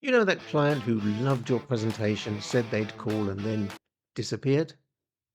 You know that client who loved your presentation, said they'd call, and then disappeared?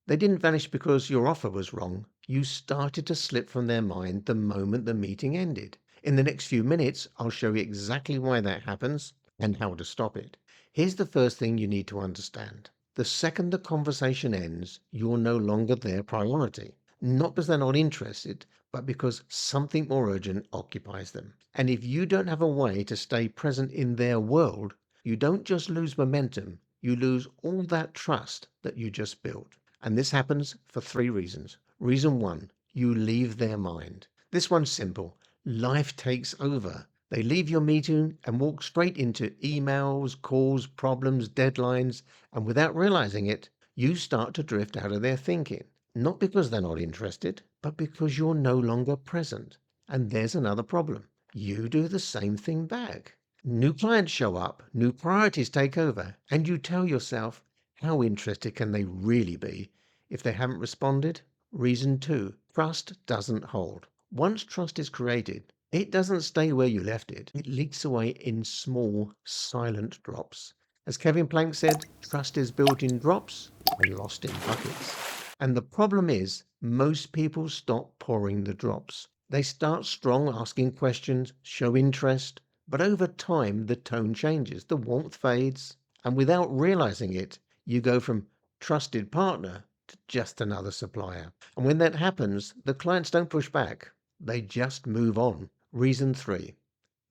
They didn't vanish because your offer was wrong. You started to slip from their mind the moment the meeting ended. In the next few minutes, I'll show you exactly why that happens and how to stop it. Here's the first thing you need to understand. The second the conversation ends, you're no longer their priority. Not because they're not interested, but because something more urgent occupies them. And if you don't have a way to stay present in their world, you don't just lose momentum, you lose all that trust that you just built. And this happens for three reasons. Reason one, you leave their mind. This one's simple. Life takes over. They leave your meeting and walk straight into emails, calls, problems, deadlines, and without realizing it, you start to drift out of their thinking. Not because they're not interested, but because you're no longer present. And there's another problem. You do the same thing back. New clients show up, new priorities take over, and you tell yourself, how interested can they really be if they haven't responded? Reason two, trust doesn't hold. Once trust is created, it doesn't stay where you left it. It leaks away in small, silent drops. As Kevin Plank said, trust is built in drops and lost in buckets. And the problem is, most people stop pouring the drops. They start strong, asking questions, show interest, but over time the tone changes, the warmth fades, and without realizing it, you go from trusted partner to just another supplier. And when that happens, the clients don't push back, they just move on. Reason three,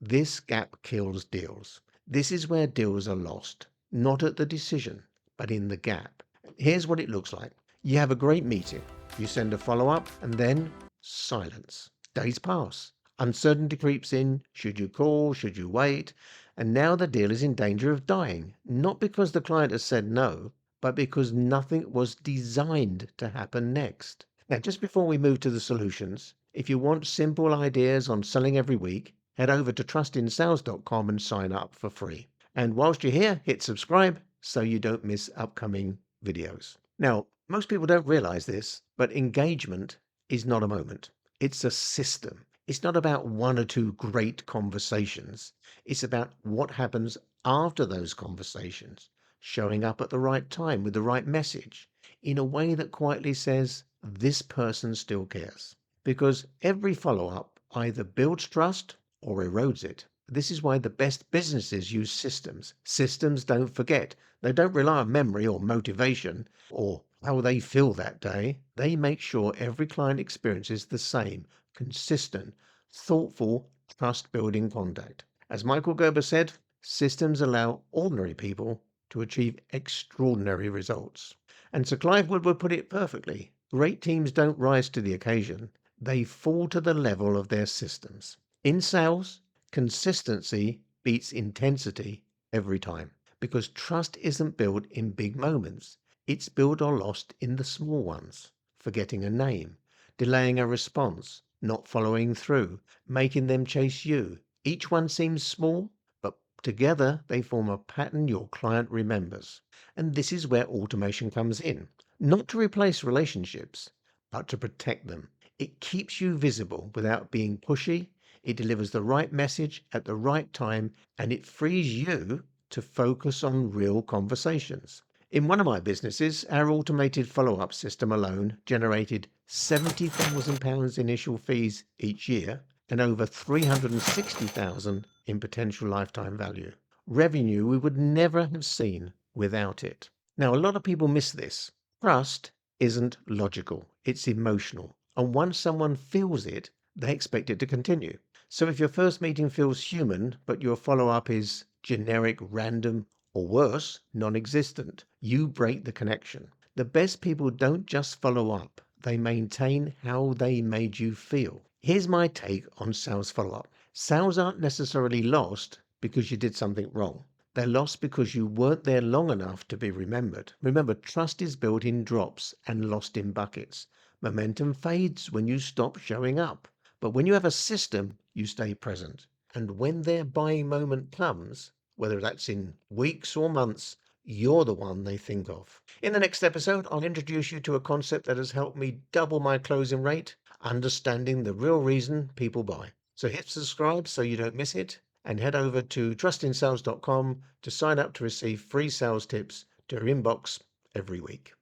this gap kills deals. This is where deals are lost, not at the decision, but in the gap. Here's what it looks like. You have a great meeting, you send a follow up, and then silence. Days pass. Uncertainty creeps in. Should you call? Should you wait? And now the deal is in danger of dying, not because the client has said no, but because nothing was designed to happen next. Now, just before we move to the solutions, if you want simple ideas on selling every week, head over to trustinsales.com and sign up for free. And whilst you're here, hit subscribe so you don't miss upcoming videos. Now, most people don't realize this, but engagement is not a moment. It's a system. It's not about one or two great conversations. It's about what happens after those conversations, showing up at the right time with the right message in a way that quietly says, this person still cares. Because every follow up either builds trust or erodes it. This is why the best businesses use systems. Systems don't forget. They don't rely on memory or motivation or how they feel that day. They make sure every client experiences the same, consistent, thoughtful, trust building contact. As Michael Gerber said, systems allow ordinary people to achieve extraordinary results. And Sir Clive Woodward put it perfectly. Great teams don't rise to the occasion, they fall to the level of their systems. In sales, consistency beats intensity every time because trust isn't built in big moments. It's built or lost in the small ones. Forgetting a name, delaying a response, not following through, making them chase you. Each one seems small, but together they form a pattern your client remembers. And this is where automation comes in. Not to replace relationships, but to protect them. It keeps you visible without being pushy. It delivers the right message at the right time, and it frees you to focus on real conversations. In one of my businesses, our automated follow-up system alone generated £70,000 initial fees each year and over £360,000 in potential lifetime value. Revenue we would never have seen without it. Now, a lot of people miss this. Trust isn't logical, it's emotional. And once someone feels it, they expect it to continue. So if your first meeting feels human, but your follow-up is generic, random, or worse, non-existent, you break the connection. The best people don't just follow up, they maintain how they made you feel. Here's my take on sales follow-up. Sales aren't necessarily lost because you did something wrong. They're lost because you weren't there long enough to be remembered. Remember, trust is built in drops and lost in buckets. Momentum fades when you stop showing up. But when you have a system, you stay present. And when their buying moment comes, whether that's in weeks or months, you're the one they think of. In the next episode, I'll introduce you to a concept that has helped me double my closing rate, understanding the real reason people buy. So hit subscribe so you don't miss it. and head over to trustinsales.com to sign up to receive free sales tips to your inbox every week.